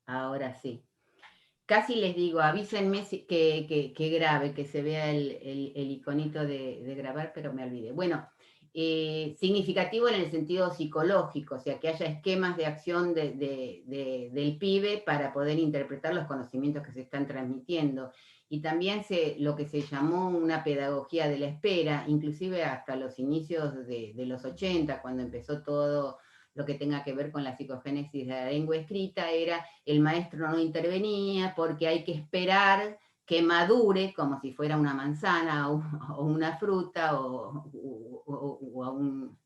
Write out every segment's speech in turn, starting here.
Ahora sí. Casi les digo, avísenme que grabe, que se vea el iconito de grabar, pero me olvidé. Bueno, significativo en el sentido psicológico, o sea, que haya esquemas de acción del pibe para poder interpretar los conocimientos que se están transmitiendo. Y también lo que se llamó una pedagogía de la espera, inclusive hasta los inicios de los 80, cuando empezó todo lo que tenga que ver con la psicogénesis de la lengua escrita, era el maestro no intervenía porque hay que esperar que madure como si fuera una manzana o una fruta o un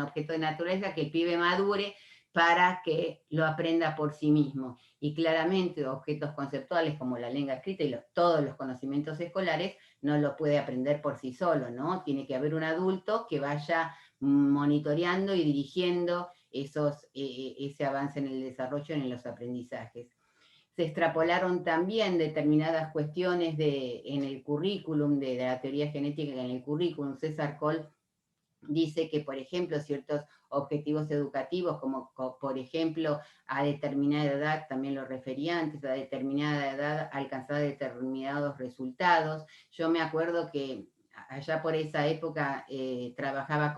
objeto de naturaleza, que el pibe madure para que lo aprenda por sí mismo. Y claramente objetos conceptuales como la lengua escrita y todos los conocimientos escolares no lo puede aprender por sí solo, ¿no? Tiene que haber un adulto que vaya monitoreando y dirigiendo ese avance en el desarrollo y en los aprendizajes. Se extrapolaron también determinadas cuestiones en el currículum, de la teoría genética en el currículum. César Coll dice que, por ejemplo, ciertos objetivos educativos, como por ejemplo, a determinada edad, también lo refería antes, a determinada edad alcanzar determinados resultados. Yo me acuerdo que allá por esa época trabajaba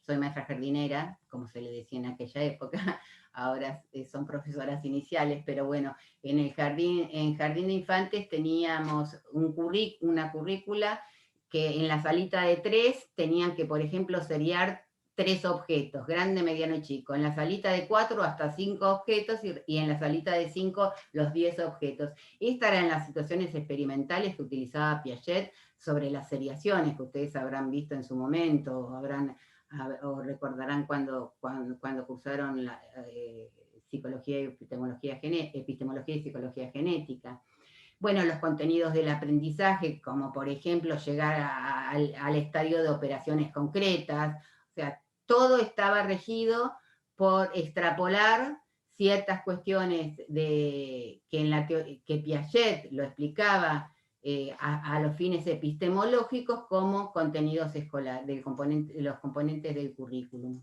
soy maestra jardinera, como se le decía en aquella época, ahora son profesoras iniciales, pero bueno, en jardín de infantes teníamos una currícula que en la salita de 3 tenían que, por ejemplo, seriar 3 objetos, grande, mediano y chico. En la salita de 4 hasta 5 objetos y en la salita de 5 los 10 objetos. Estas eran las situaciones experimentales que utilizaba Piaget sobre las seriaciones que ustedes habrán visto en su momento o recordarán cuando cursaron psicología y epistemología y psicología genética. Bueno, los contenidos del aprendizaje, como por ejemplo llegar al estadio de operaciones concretas, o sea, todo estaba regido por extrapolar ciertas cuestiones que Piaget lo explicaba a los fines epistemológicos como contenidos escolares, los componentes del currículum.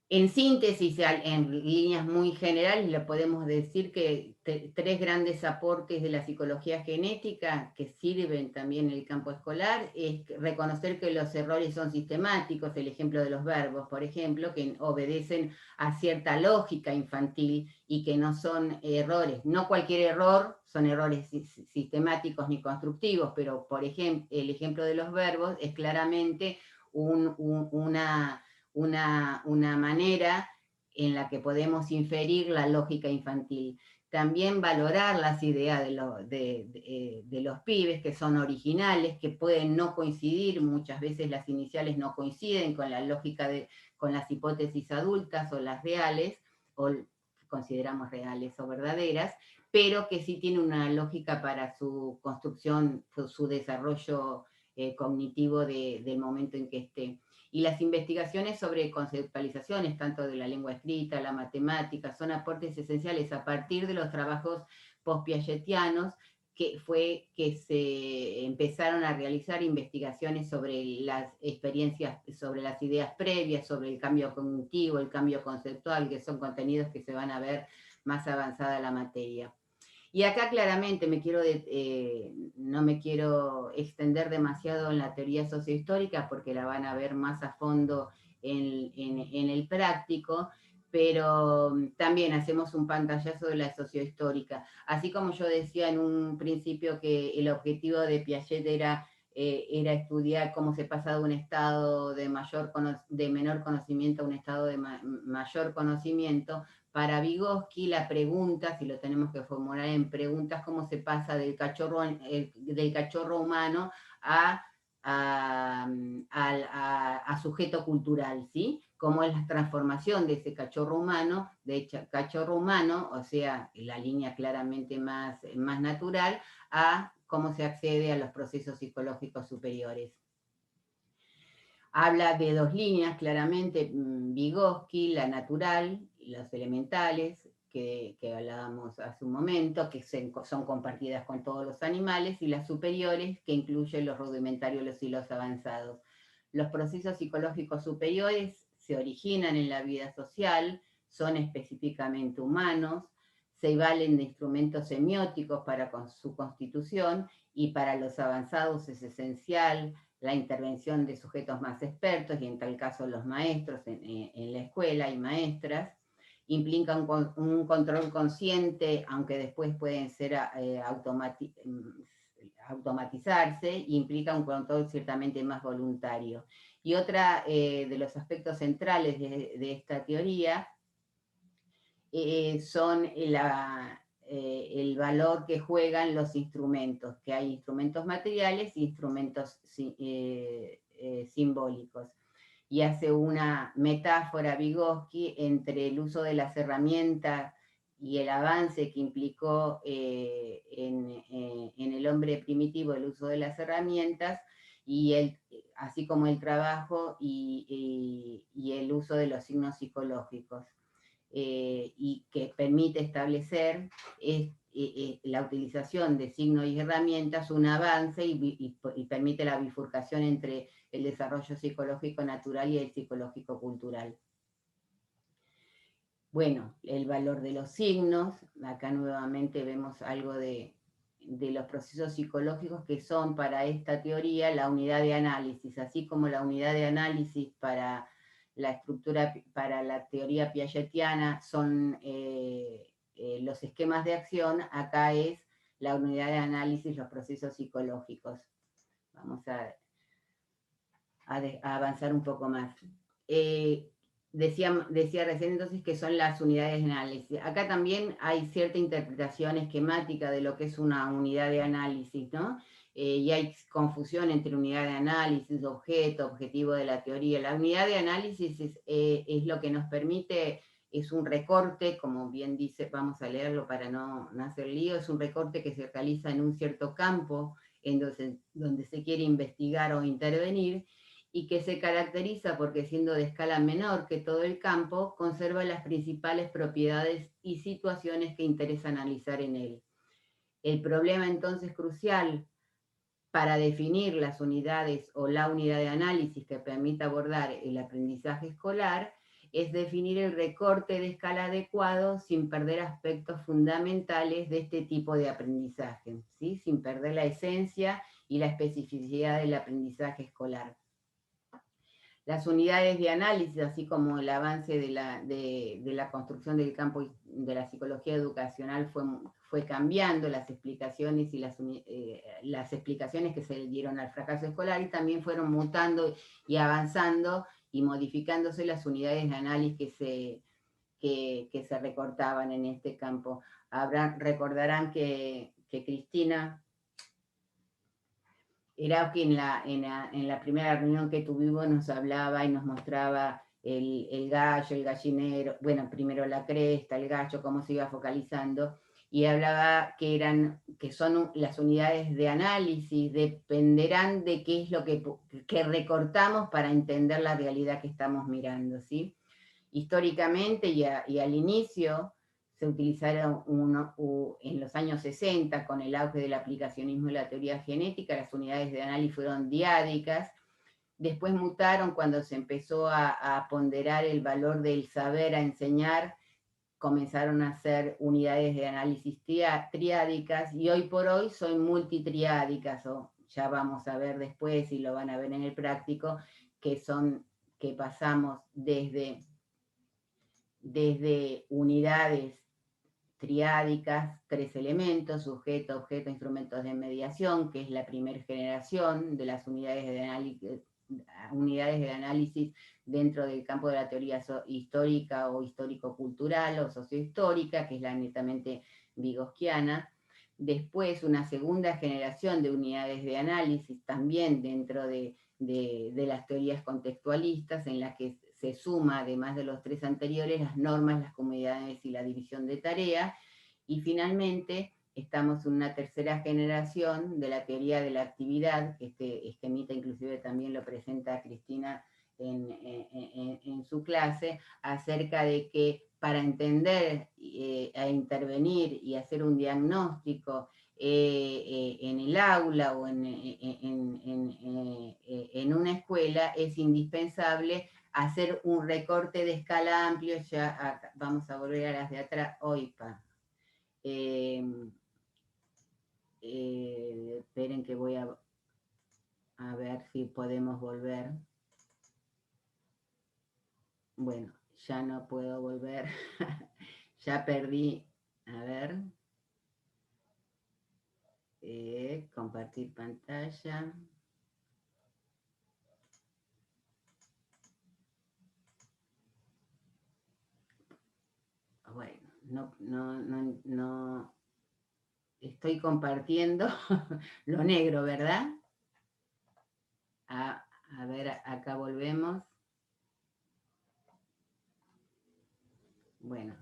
En síntesis, en líneas muy generales, le podemos decir que tres grandes aportes de la psicología genética que sirven también en el campo escolar es reconocer que los errores son sistemáticos, el ejemplo de los verbos, por ejemplo, que obedecen a cierta lógica infantil y que no son errores. No cualquier error son errores sistemáticos ni constructivos, pero por ejemplo, el ejemplo de los verbos es claramente una manera en la que podemos inferir la lógica infantil. También valorar las ideas de los pibes, que son originales, que pueden no coincidir, muchas veces las iniciales no coinciden con la lógica con las hipótesis adultas o las reales, o consideramos reales o verdaderas, pero que sí tienen una lógica para su construcción, su desarrollo cognitivo del momento en que esté. Y las investigaciones sobre conceptualizaciones, tanto de la lengua escrita, la matemática, son aportes esenciales a partir de los trabajos post-piagetianos, que fue que se empezaron a realizar investigaciones sobre las experiencias, sobre las ideas previas, sobre el cambio cognitivo, el cambio conceptual, que son contenidos que se van a ver más avanzada la materia. Y acá claramente no me quiero extender demasiado en la teoría sociohistórica porque la van a ver más a fondo en el práctico, pero también hacemos un pantallazo de la sociohistórica. Así como yo decía en un principio que el objetivo de Piaget era estudiar cómo se pasa de un estado de menor conocimiento a un estado de mayor conocimiento. Para Vygotsky la pregunta, si lo tenemos que formular en preguntas, cómo se pasa del cachorro humano a sujeto cultural, ¿sí? Cómo es la transformación de ese cachorro humano, o sea, la línea claramente más natural, a cómo se accede a los procesos psicológicos superiores. Habla de dos líneas, claramente, Vygotsky, la natural, los elementales, que hablábamos hace un momento, que son compartidas con todos los animales, y las superiores, que incluyen los rudimentarios y los avanzados. Los procesos psicológicos superiores se originan en la vida social, son específicamente humanos, se valen de instrumentos semióticos para su constitución, y para los avanzados es esencial la intervención de sujetos más expertos, y en tal caso los maestros en la escuela y maestras. Implica un control consciente, aunque después pueden ser automatizarse, implica un control ciertamente más voluntario. Y otra de los aspectos centrales de esta teoría son el valor que juegan los instrumentos, que hay instrumentos materiales e instrumentos simbólicos. Y hace una metáfora Vygotsky entre el uso de las herramientas y el avance que implicó en el hombre primitivo el uso de las herramientas, y así como el trabajo y el uso de los signos psicológicos, y que permite establecer la utilización de signos y herramientas, un avance, y permite la bifurcación entre el desarrollo psicológico natural y el psicológico cultural. Bueno, el valor de los signos, acá nuevamente vemos algo de los procesos psicológicos que son para esta teoría la unidad de análisis, así como la unidad de análisis para la estructura, para la teoría piagetiana son los esquemas de acción. Acá es la unidad de análisis, los procesos psicológicos. Vamos a avanzar un poco más. Decía recién entonces que son las unidades de análisis. Acá también hay cierta interpretación esquemática de lo que es una unidad de análisis, ¿no? Y hay confusión entre unidad de análisis, objeto, objetivo de la teoría. La unidad de análisis es lo que nos permite, es un recorte, como bien dice, vamos a leerlo para no hacer lío, es un recorte que se realiza en un cierto campo donde se quiere investigar o intervenir, y que se caracteriza porque, siendo de escala menor que todo el campo, conserva las principales propiedades y situaciones que interesa analizar en él. El problema entonces crucial para definir las unidades o la unidad de análisis que permita abordar el aprendizaje escolar es definir el recorte de escala adecuado sin perder aspectos fundamentales de este tipo de aprendizaje, ¿sí? Sin perder la esencia y la especificidad del aprendizaje escolar. Las unidades de análisis, así como el avance de la construcción del campo de la psicología educacional fue cambiando las explicaciones y las explicaciones que se dieron al fracaso escolar, y también fueron mutando y avanzando y modificándose las unidades de análisis que se recortaban en este campo. Recordarán que Cristina Erauski en la primera reunión que tuvimos nos hablaba y nos mostraba el gallo, el gallinero, bueno, primero la cresta, el gallo, cómo se iba focalizando, y hablaba que son las unidades de análisis, dependerán de qué es lo que recortamos para entender la realidad que estamos mirando, ¿sí? Históricamente y al inicio se utilizaron en los años 60, con el auge del aplicacionismo y la teoría genética, las unidades de análisis fueron diádicas. Después mutaron cuando se empezó a ponderar el valor del saber a enseñar, comenzaron a ser unidades de análisis triádicas, y hoy por hoy son multitriádicas, o ya vamos a ver después y lo van a ver en el práctico, que pasamos desde unidades triádicas, 3 elementos, sujeto, objeto, instrumentos de mediación, que es la primera generación de las unidades de análisis dentro del campo de la teoría histórica o histórico-cultural o sociohistórica, que es la netamente vygotskiana. Después una segunda generación de unidades de análisis también dentro de las teorías contextualistas, en las que se suma, además de los 3 anteriores, las normas, las comunidades y la división de tarea. Y finalmente estamos en una tercera generación de la teoría de la actividad, que este esquemita inclusive también lo presenta Cristina en su clase, acerca de que para entender a intervenir y hacer un diagnóstico en el aula o en una escuela, es indispensable hacer un recorte de escala amplio, ya acá, vamos a volver a las de atrás, esperen que voy a ver si podemos volver. Bueno, ya no puedo volver, ya perdí, a ver, compartir pantalla. Bueno, no estoy compartiendo lo negro, ¿verdad? A ver, acá volvemos. Bueno,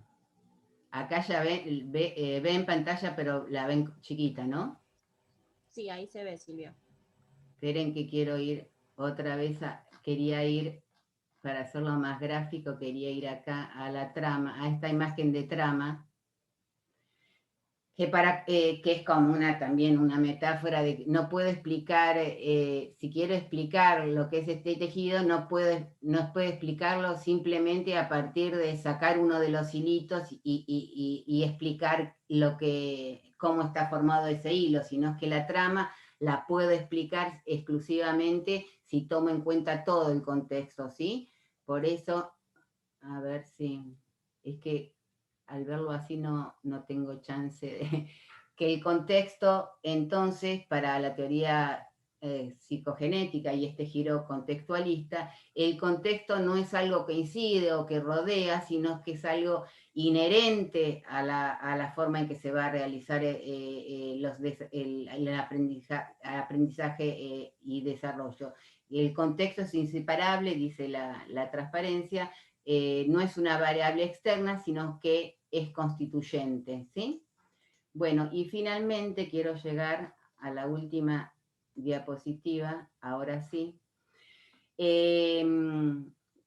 acá ya ve en pantalla, pero la ven chiquita, ¿no? Sí, ahí se ve, Silvia. Esperen que quiero ir otra vez, quería ir, para hacerlo más gráfico, quería ir acá a la trama, a esta imagen de trama, que es como también una metáfora de no puedo explicar, si quiero explicar lo que es este tejido, no puedo explicarlo simplemente a partir de sacar uno de los hilitos y explicar cómo está formado ese hilo, sino que la trama la puedo explicar exclusivamente si tomo en cuenta todo el contexto, ¿sí? Por eso, a ver si, es que al verlo así no tengo chance de que el contexto, entonces, para la teoría psicogenética y este giro contextualista, el contexto no es algo que incide o que rodea, sino que es algo inherente a la forma en que se va a realizar el aprendizaje y desarrollo. El contexto es inseparable, dice la transparencia, no es una variable externa, sino que es constituyente, ¿sí? Bueno, y finalmente quiero llegar a la última diapositiva, ahora sí, que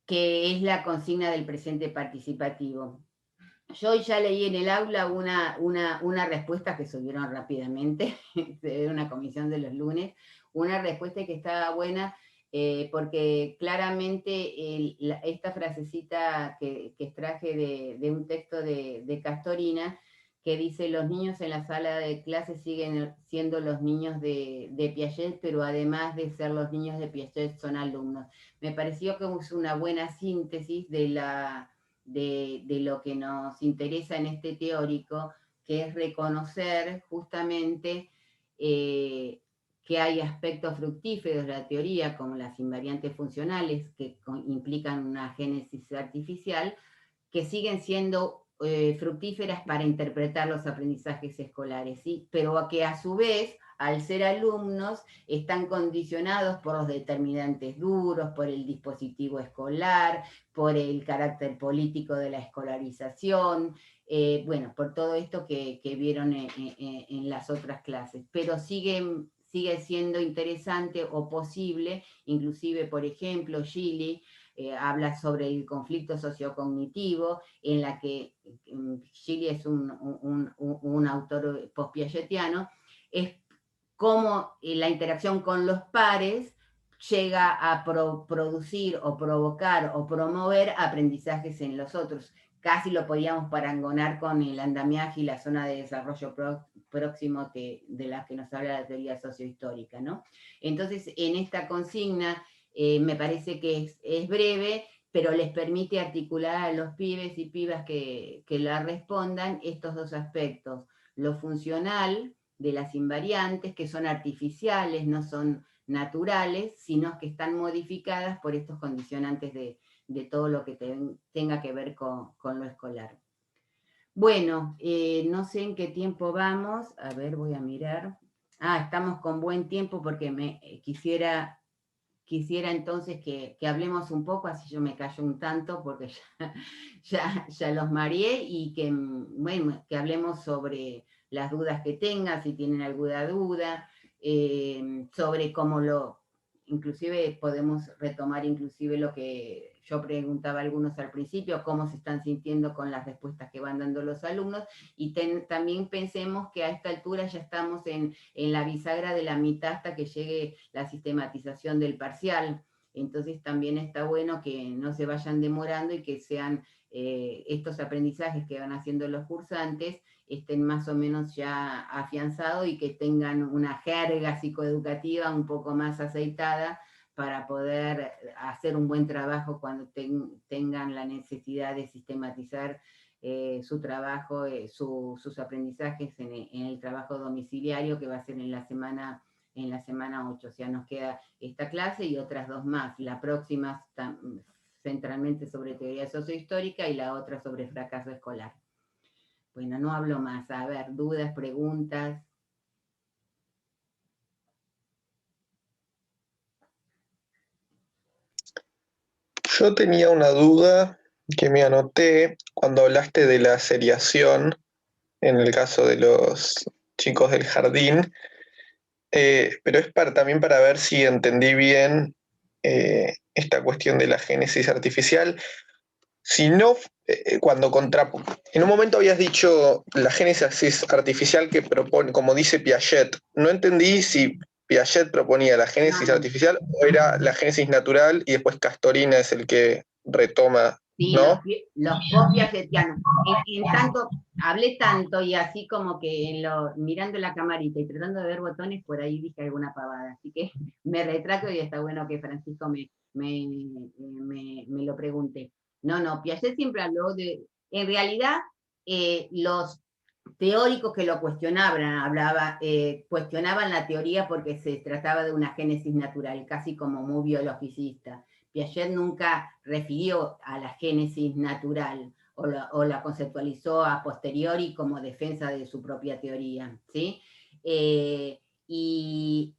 es la consigna del presente participativo. Yo ya leí en el aula una respuesta que subieron rápidamente, de una comisión de los lunes, una respuesta que estaba buena, porque claramente esta frasecita que extraje de un texto de Castorina, que dice, los niños en la sala de clase siguen siendo los niños de Piaget, pero además de ser los niños de Piaget son alumnos. Me pareció que es una buena síntesis de lo que nos interesa en este teórico, que es reconocer justamente que hay aspectos fructíferos de la teoría, como las invariantes funcionales, que implican una génesis artificial, que siguen siendo fructíferas para interpretar los aprendizajes escolares, ¿sí? Pero que a su vez, al ser alumnos, están condicionados por los determinantes duros, por el dispositivo escolar, por el carácter político de la escolarización, bueno, por todo esto que vieron en las otras clases, pero sigue siendo interesante o posible, inclusive, por ejemplo, Gili habla sobre el conflicto sociocognitivo, en la que Gili es un autor post-piagetiano, es cómo la interacción con los pares llega a producir o provocar o promover aprendizajes en los otros. Casi lo podíamos parangonar con el andamiaje y la zona de desarrollo próximo de la que nos habla la teoría sociohistórica, ¿no? Entonces, en esta consigna, me parece que es breve, pero les permite articular a los pibes y pibas que la respondan estos dos aspectos, lo funcional de las invariantes, que son artificiales, no son naturales, sino que están modificadas por estos condicionantes de todo lo que tenga que ver con lo escolar. Bueno, no sé en qué tiempo vamos, a ver, voy a mirar. Estamos con buen tiempo porque quisiera entonces que hablemos un poco, así yo me callo un tanto porque ya los mareé, y que, bueno, que hablemos sobre las dudas que tengan, si tienen alguna duda, sobre cómo inclusive podemos retomar inclusive lo que yo preguntaba a algunos al principio, cómo se están sintiendo con las respuestas que van dando los alumnos, y también pensemos que a esta altura ya estamos en la bisagra de la mitad hasta que llegue la sistematización del parcial. Entonces también está bueno que no se vayan demorando y que sean estos aprendizajes que van haciendo los cursantes estén más o menos ya afianzados y que tengan una jerga psicoeducativa un poco más aceitada para poder hacer un buen trabajo cuando tengan la necesidad de sistematizar su trabajo, sus aprendizajes en el trabajo domiciliario que va a ser en la semana 8. O sea, nos queda esta clase y otras 2 más. La próxima centralmente sobre teoría sociohistórica y la otra sobre fracaso escolar. Bueno, no hablo más. A ver, dudas, preguntas. Yo tenía una duda que me anoté cuando hablaste de la seriación, en el caso de los chicos del jardín, pero es también para ver si entendí bien esta cuestión de la génesis artificial. Si no, en un momento habías dicho la génesis artificial que propone, como dice Piaget. No entendí si Piaget proponía la génesis No. artificial o era la génesis natural y después Castorina es el que retoma, Sí, ¿no? los post-piagetianos. En tanto, hablé tanto y así como que mirando la camarita y tratando de ver botones, por ahí dije alguna pavada. Así que me retrato y está bueno que Francisco me lo pregunte. No, Piaget siempre habló en realidad, los teóricos que lo cuestionaban la teoría porque se trataba de una génesis natural, casi como muy biologicista. Piaget nunca refirió a la génesis natural o la conceptualizó a posteriori como defensa de su propia teoría, ¿sí? Y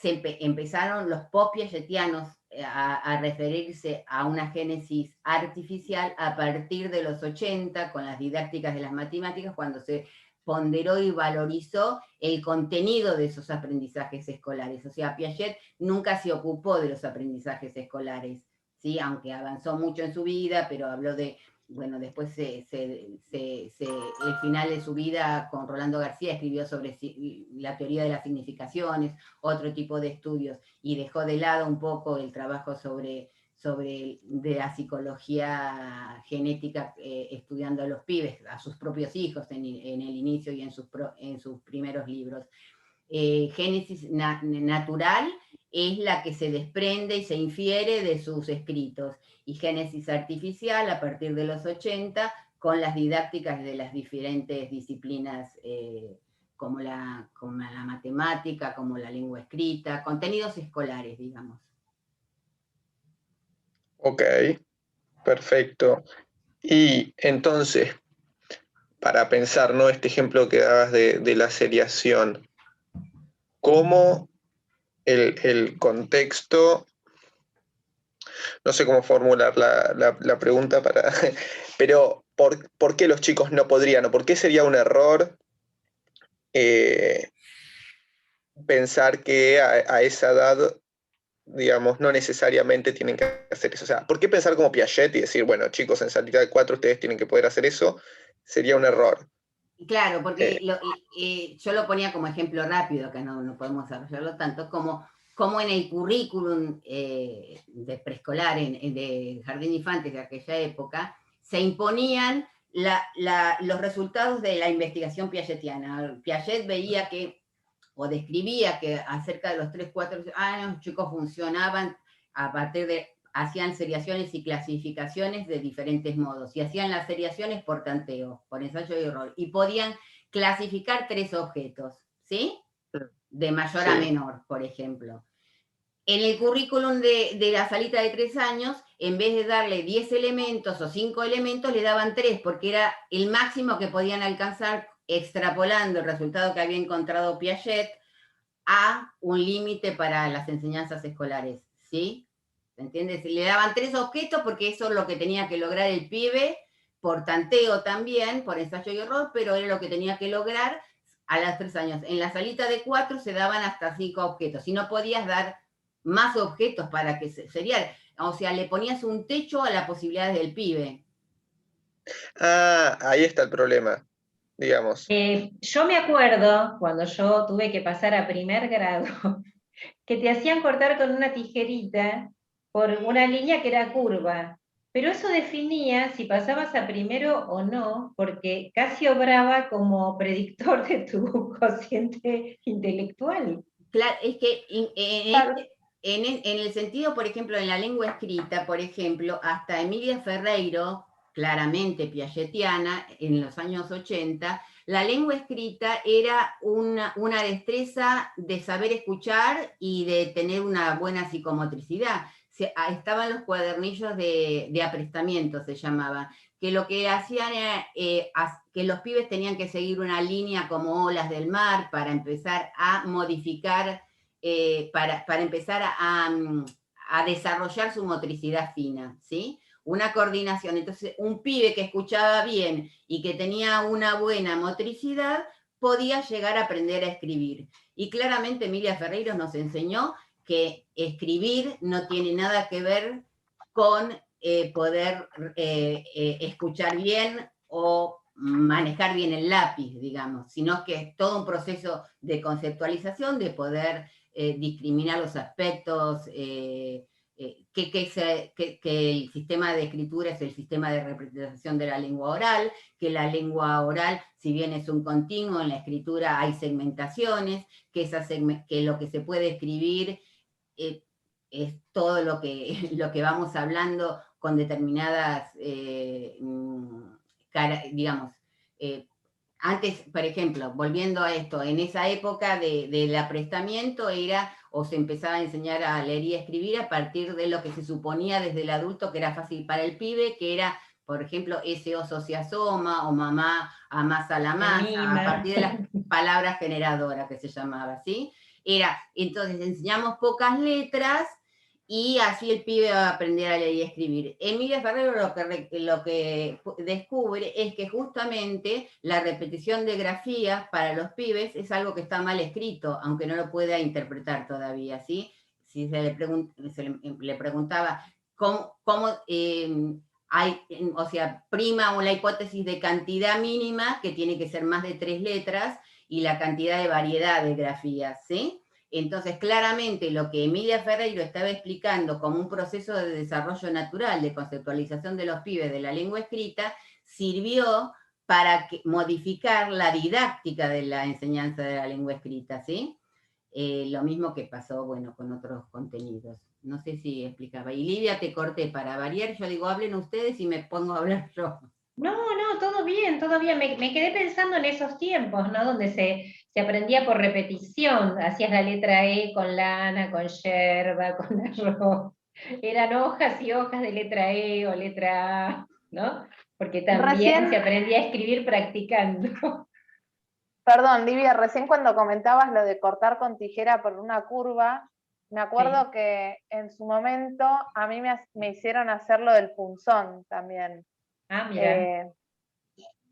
empezaron los post-piagetianos a referirse a una génesis artificial a partir de los 80 con las didácticas de las matemáticas, cuando se ponderó y valorizó el contenido de esos aprendizajes escolares. O sea, Piaget nunca se ocupó de los aprendizajes escolares, ¿sí? Aunque avanzó mucho en su vida, pero habló de, bueno, después el final de su vida con Rolando García escribió sobre la teoría de las significaciones, otro tipo de estudios, y dejó de lado un poco el trabajo sobre de la psicología genética estudiando a los pibes, a sus propios hijos en el inicio y en sus primeros libros. Génesis natural es la que se desprende y se infiere de sus escritos, y génesis artificial a partir de los 80 con las didácticas de las diferentes disciplinas como la matemática, como la lengua escrita, contenidos escolares, digamos. Ok, perfecto. Y entonces, para pensar, ¿no? Este ejemplo que dabas de la seriación, ¿cómo el contexto, no sé cómo formular la pregunta, pero ¿por qué los chicos no podrían o por qué sería un error pensar que a esa edad, digamos, no necesariamente tienen que hacer eso? O sea, ¿por qué pensar como Piaget y decir, bueno, chicos, en salida de 4 ustedes tienen que poder hacer eso? Sería un error. Claro, porque yo lo ponía como ejemplo rápido, que no podemos desarrollarlo tanto, como en el currículum de preescolar, de jardín de infantes de aquella época, se imponían los resultados de la investigación piagetiana. Piaget veía que, o describía que acerca de los 3, 4 años, los chicos funcionaban a partir de, hacían seriaciones y clasificaciones de diferentes modos, y hacían las seriaciones por tanteo, por ensayo y error, y podían clasificar 3 objetos, ¿sí? De mayor a menor, por ejemplo. En el currículum de la salita de 3 años, en vez de darle 10 elementos o 5 elementos, le daban 3, porque era el máximo que podían alcanzar extrapolando el resultado que había encontrado Piaget a un límite para las enseñanzas escolares, ¿sí? ¿Entiendes? Le daban 3 objetos porque eso es lo que tenía que lograr el pibe, por tanteo también, por ensayo y error, pero era lo que tenía que lograr a los 3 años. En la salita de 4 se daban hasta 5 objetos, y no podías dar más objetos para que sería, o sea, le ponías un techo a las posibilidades del pibe. Ah, ahí está el problema, digamos. Yo me acuerdo cuando yo tuve que pasar a primer grado, que te hacían cortar con una tijerita por una línea que era curva. Pero eso definía si pasabas a primero o no, porque casi obraba como predictor de tu cociente intelectual. Claro, es que Claro. en el sentido, por ejemplo, en la lengua escrita, por ejemplo, hasta Emilia Ferreiro, claramente piagetiana, en los años 80, la lengua escrita era una destreza de saber escuchar y de tener una buena psicomotricidad. Estaban los cuadernillos de aprestamiento, se llamaba, que lo que hacían era que los pibes tenían que seguir una línea como olas del mar para empezar a modificar, para empezar a desarrollar su motricidad fina, ¿sí? Una coordinación. Entonces, un pibe que escuchaba bien y que tenía una buena motricidad podía llegar a aprender a escribir. Y claramente Emilia Ferreiro nos enseñó que escribir no tiene nada que ver con poder escuchar bien o manejar bien el lápiz, digamos, sino que es todo un proceso de conceptualización, de poder discriminar los aspectos, que el sistema de escritura es el sistema de representación de la lengua oral, que la lengua oral, si bien es un continuo, en la escritura hay segmentaciones, que lo que se puede escribir es todo lo que vamos hablando con determinadas, digamos, antes, por ejemplo, volviendo a esto, en esa época del aprestamiento era, o se empezaba a enseñar a leer y a escribir a partir de lo que se suponía desde el adulto que era fácil para el pibe, que era, por ejemplo, ese oso se asoma, o mamá amasa la masa, a partir de las palabras generadoras que se llamaba, ¿sí? Era, entonces enseñamos pocas letras, y así el pibe va a aprender a leer y escribir. Emilia Ferreiro lo que descubre es que justamente la repetición de grafías para los pibes es algo que está mal escrito, aunque no lo pueda interpretar todavía, ¿sí? Si se le preguntaba cómo hay, o sea, prima la hipótesis de cantidad mínima, que tiene que ser más de 3 letras, y la cantidad de variedad de grafías, ¿sí? Entonces, claramente, lo que Emilia Ferreiro estaba explicando como un proceso de desarrollo natural, de conceptualización de los pibes de la lengua escrita, sirvió para modificar la didáctica de la enseñanza de la lengua escrita, ¿sí? Lo mismo que pasó, bueno, con otros contenidos. No sé si explicaba. Y Livia, te corté para variar. Yo digo, hablen ustedes y me pongo a hablar yo. No, todo bien, todo bien. Me quedé pensando en esos tiempos, ¿no? Donde se aprendía por repetición. Hacías la letra E con lana, con yerba, con arroz. Eran hojas y hojas de letra E o letra A, ¿no? Porque también se aprendía a escribir practicando. Perdón, Livia, recién cuando comentabas lo de cortar con tijera por una curva, me acuerdo que en su momento a mí me hicieron hacer lo del punzón también. Ah, mira.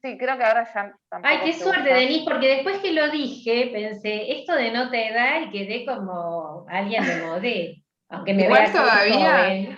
Sí, creo que ahora ya tampoco. Ay, qué suerte, Denise, porque después que lo dije, pensé, esto denota edad y quedé como alguien de modé, aunque me Igual vea joven.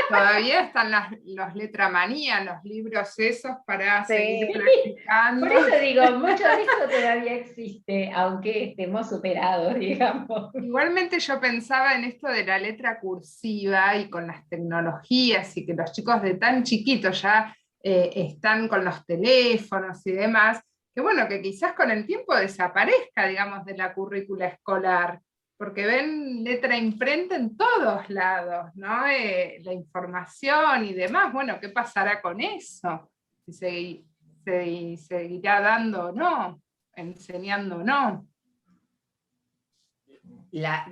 todavía están los letramanía, los libros esos para Sí. seguir practicando. Por eso digo, mucho de esto todavía existe, aunque estemos superados, digamos. Igualmente yo pensaba en esto de la letra cursiva y con las tecnologías y que los chicos de tan chiquitos ya están con los teléfonos y demás, que bueno, que quizás con el tiempo desaparezca, digamos, de la currícula escolar, porque ven letra imprenta en todos lados, ¿no? La información y demás, bueno, ¿qué pasará con eso? Si seguirá dando o no, enseñando o no.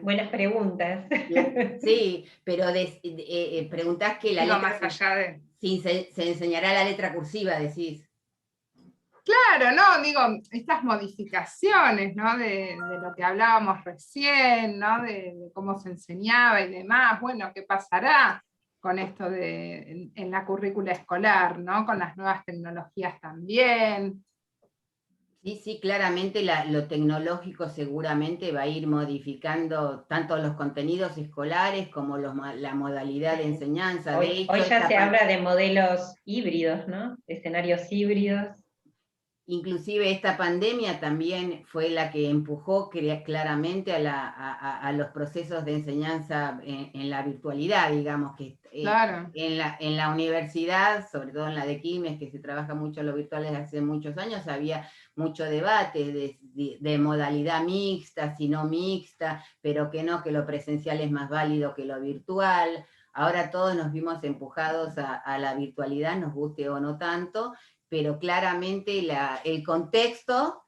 Buenas preguntas. Sí, pero preguntás que la Digo, letra... más allá de... Sí, se enseñará la letra cursiva, decís. Claro, no, digo, estas modificaciones, ¿no? De lo que hablábamos recién, ¿no? De cómo se enseñaba y demás, bueno, ¿qué pasará con esto en la currícula escolar, ¿no? Con las nuevas tecnologías también. Sí, claramente lo tecnológico seguramente va a ir modificando tanto los contenidos escolares como la modalidad de enseñanza. Hoy ya se habla de modelos híbridos, ¿no? Escenarios híbridos. Inclusive esta pandemia también fue la que empujó claramente a los procesos de enseñanza en la virtualidad, digamos, que Claro. en la universidad, sobre todo en la de Quilmes, que se trabaja mucho lo virtual desde hace muchos años, había mucho debate de modalidad mixta, si no mixta, pero que no, que lo presencial es más válido que lo virtual. Ahora todos nos vimos empujados a la virtualidad, nos guste o no tanto, pero claramente el contexto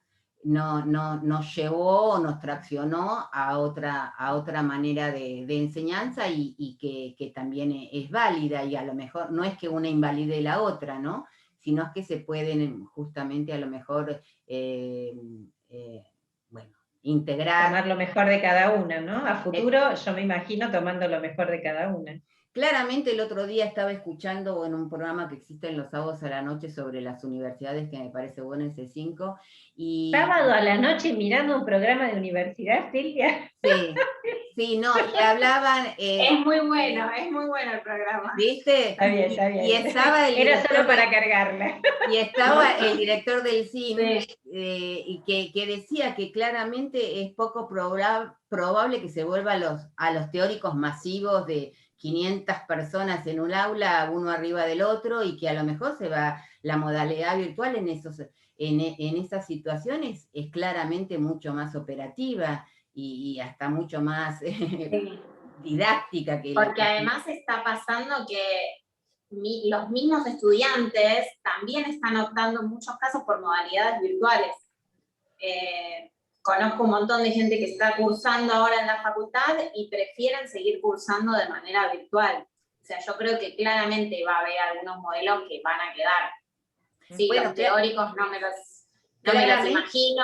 nos llevó, nos traccionó a otra manera de enseñanza y que también es válida, y a lo mejor no es que una invalide la otra, ¿no? Sino es que se pueden justamente a lo mejor, bueno, integrar. Tomar lo mejor de cada una, ¿no? A futuro yo me imagino tomando lo mejor de cada una. Claramente el otro día estaba escuchando en un programa que existe en los sábados a la noche sobre las universidades, que me parece bueno, en C5. Y... ¿Sábado a la noche mirando un programa de universidad, Silvia? Sí, no, y hablaban... es muy bueno el programa. ¿Viste? Está bien, está bien. Y estaba era solo para cargarla. Y estaba el director del cine, Sí. Y que decía que claramente es poco probable que se vuelva a los teóricos masivos de 500 personas en un aula, uno arriba del otro, y que a lo mejor se va la modalidad virtual en esas situaciones, es claramente mucho más operativa y hasta mucho más didáctica. Porque además está pasando que los mismos estudiantes también están optando en muchos casos por modalidades virtuales. Conozco un montón de gente que está cursando ahora en la facultad y prefieren seguir cursando de manera virtual. O sea, yo creo que claramente va a haber algunos modelos que van a quedar. Sí, bueno, los teóricos no me los imagino.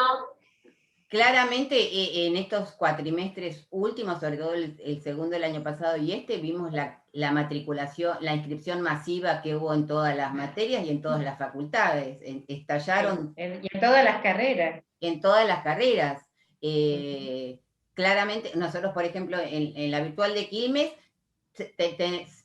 Claramente en estos cuatrimestres últimos, sobre todo el segundo del año pasado y vimos la matriculación, la inscripción masiva que hubo en todas las materias y en todas las facultades. Estallaron. Y en todas las carreras. En todas las carreras. Claramente, nosotros, por ejemplo, en la virtual de Quilmes,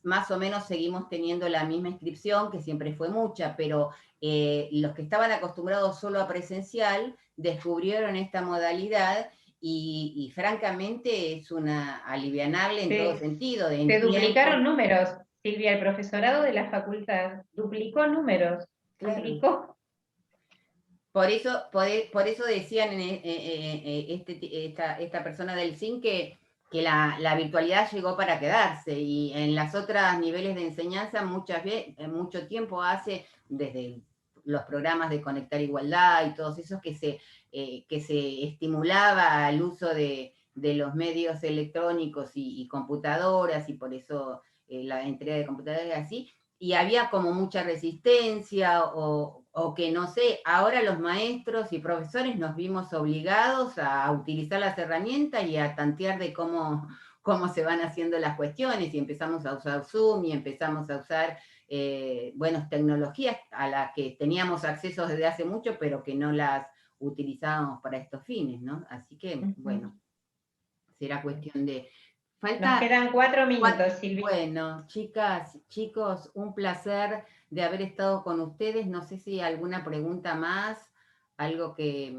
más o menos seguimos teniendo la misma inscripción, que siempre fue mucha, pero los que estaban acostumbrados solo a presencial descubrieron esta modalidad y francamente es una alivianable en todo sentido. Se duplicaron números, Silvia, el profesorado de la facultad duplicó números, claro. Duplicó. Por eso decían esta persona del CIN que la virtualidad llegó para quedarse, y en las otras niveles de enseñanza mucho tiempo hace, desde los programas de Conectar Igualdad y todos esos, que se estimulaba el uso de los medios electrónicos y computadoras, y por eso la entrega de computadoras así, y había como mucha resistencia o que no sé, ahora los maestros y profesores nos vimos obligados a utilizar las herramientas y a tantear de cómo se van haciendo las cuestiones, y empezamos a usar Zoom y empezamos a usar tecnologías a las que teníamos acceso desde hace mucho, pero que no las utilizábamos para estos fines, ¿no? Así que, bueno, será cuestión de... Nos quedan 4 minutos, Silvia. Bueno, chicas, chicos, un placer de haber estado con ustedes. No sé si hay alguna pregunta más, algo que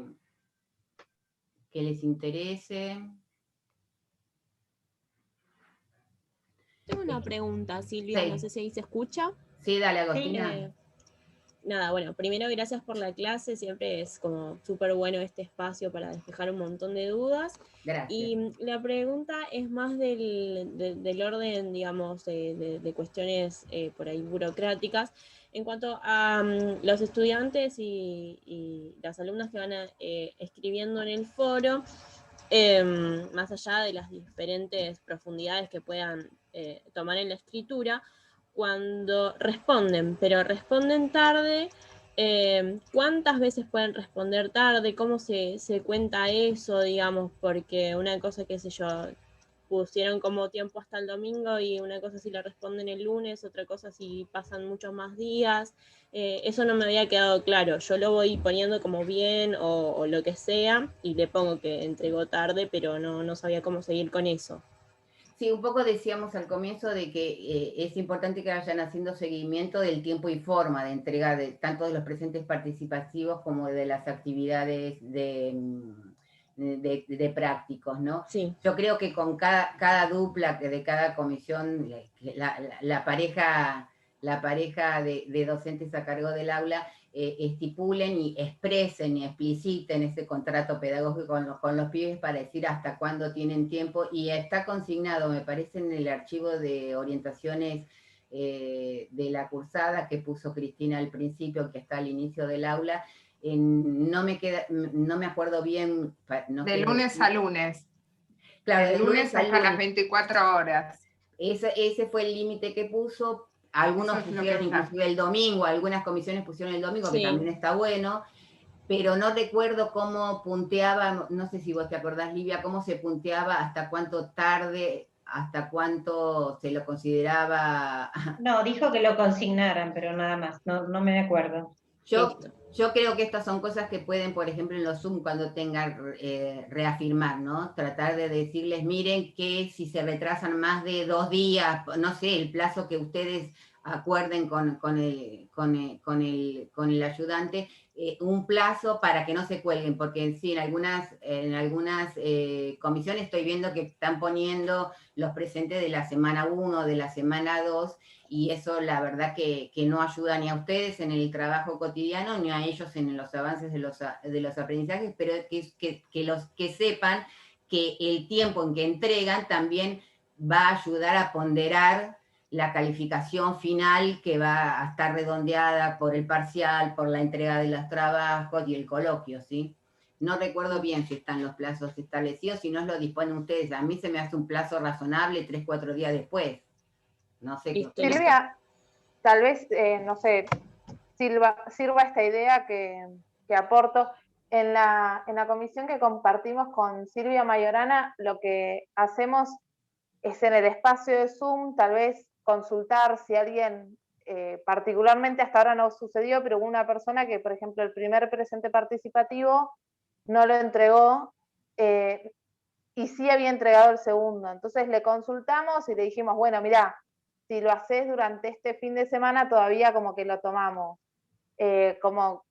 les interese. Tengo una pregunta, Silvia, sí. No sé si ahí se escucha. Sí, dale, Agostina. Nada, bueno, primero gracias por la clase, siempre es como súper bueno este espacio para despejar un montón de dudas. Gracias. Y la pregunta es más del orden, digamos, de cuestiones por ahí burocráticas. En cuanto a los estudiantes y las alumnas que van escribiendo en el foro, más allá de las diferentes profundidades que puedan tomar en la escritura, cuando responden, pero responden tarde, ¿cuántas veces pueden responder tarde? ¿Cómo se cuenta eso, digamos? Porque una cosa, qué sé yo, pusieron como tiempo hasta el domingo, y una cosa si la responden el lunes, otra cosa si pasan muchos más días. Eso no me había quedado claro. Yo lo voy poniendo como bien o lo que sea, y le pongo que entregó tarde, pero no sabía cómo seguir con eso. Sí, un poco decíamos al comienzo de que es importante que vayan haciendo seguimiento del tiempo y forma de entrega de tanto de los presentes participativos como de las actividades de prácticos, ¿no? Sí. Yo creo que con cada dupla de cada comisión, la pareja de docentes a cargo del aula, estipulen y expresen y expliciten ese contrato pedagógico con los pibes para decir hasta cuándo tienen tiempo, y está consignado, me parece, en el archivo de orientaciones de la cursada que puso Cristina al principio, que está al inicio del aula. No me acuerdo bien. No de lunes a lunes. Claro, de lunes hasta las 24 horas. Ese fue el límite que puso. Algunos pusieron inclusive el domingo, algunas comisiones pusieron el domingo, sí, que también está bueno, pero no recuerdo cómo punteaba, no sé si vos te acordás, Livia, cómo se punteaba, hasta cuánto tarde, hasta cuánto se lo consideraba. No, dijo que lo consignaran, pero nada más, no me acuerdo. Yo creo que estas son cosas que pueden, por ejemplo, en los Zoom, cuando tengan, reafirmar, ¿no? Tratar de decirles, miren, que si se retrasan más de 2 días, no sé, el plazo que ustedes acuerden con el ayudante, un plazo para que no se cuelguen, porque sí, en algunas comisiones estoy viendo que están poniendo los presentes de la semana 1, de la semana 2, y eso la verdad que no ayuda ni a ustedes en el trabajo cotidiano, ni a ellos en los avances de los aprendizajes, pero que sepan que el tiempo en que entregan también va a ayudar a ponderar la calificación final, que va a estar redondeada por el parcial, por la entrega de los trabajos y el coloquio, ¿sí? No recuerdo bien si están los plazos establecidos, si no lo disponen ustedes. A mí se me hace un plazo razonable 3-4 días después. No sé qué. Silvia, tal vez, no sé, sirva esta idea que aporto. En la comisión que compartimos con Silvia Mayorana, lo que hacemos es en el espacio de Zoom, tal vez consultar si alguien, particularmente hasta ahora no sucedió, pero hubo una persona que, por ejemplo, el primer presente participativo no lo entregó, y sí había entregado el segundo. Entonces le consultamos y le dijimos, bueno, mirá, si lo haces durante este fin de semana, todavía como que lo tomamos. Como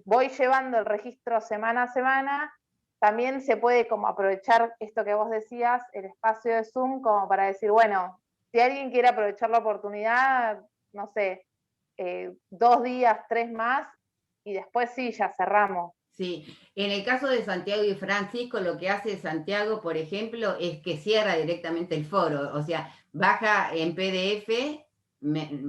voy llevando el registro semana a semana, también se puede como aprovechar esto que vos decías, el espacio de Zoom, como para decir, bueno, si alguien quiere aprovechar la oportunidad, no sé, 2 días, 3 más, y después sí, ya cerramos. Sí, en el caso de Santiago y Francisco, lo que hace Santiago, por ejemplo, es que cierra directamente el foro, o sea, baja en PDF,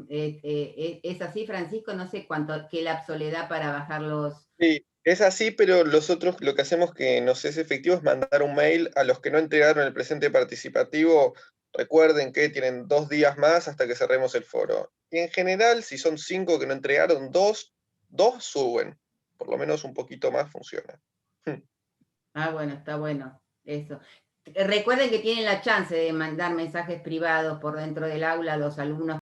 es así, Francisco, no sé qué lapso le da para bajar los... Sí, es así, pero nosotros lo que hacemos que nos es efectivo es mandar un mail a los que no entregaron el presente participativo. Recuerden que tienen 2 días más hasta que cerremos el foro. Y en general, si son 5 que no entregaron, 2 suben. Por lo menos un poquito más funciona. Ah, bueno, está bueno, eso. Recuerden que tienen la chance de mandar mensajes privados por dentro del aula a los alumnos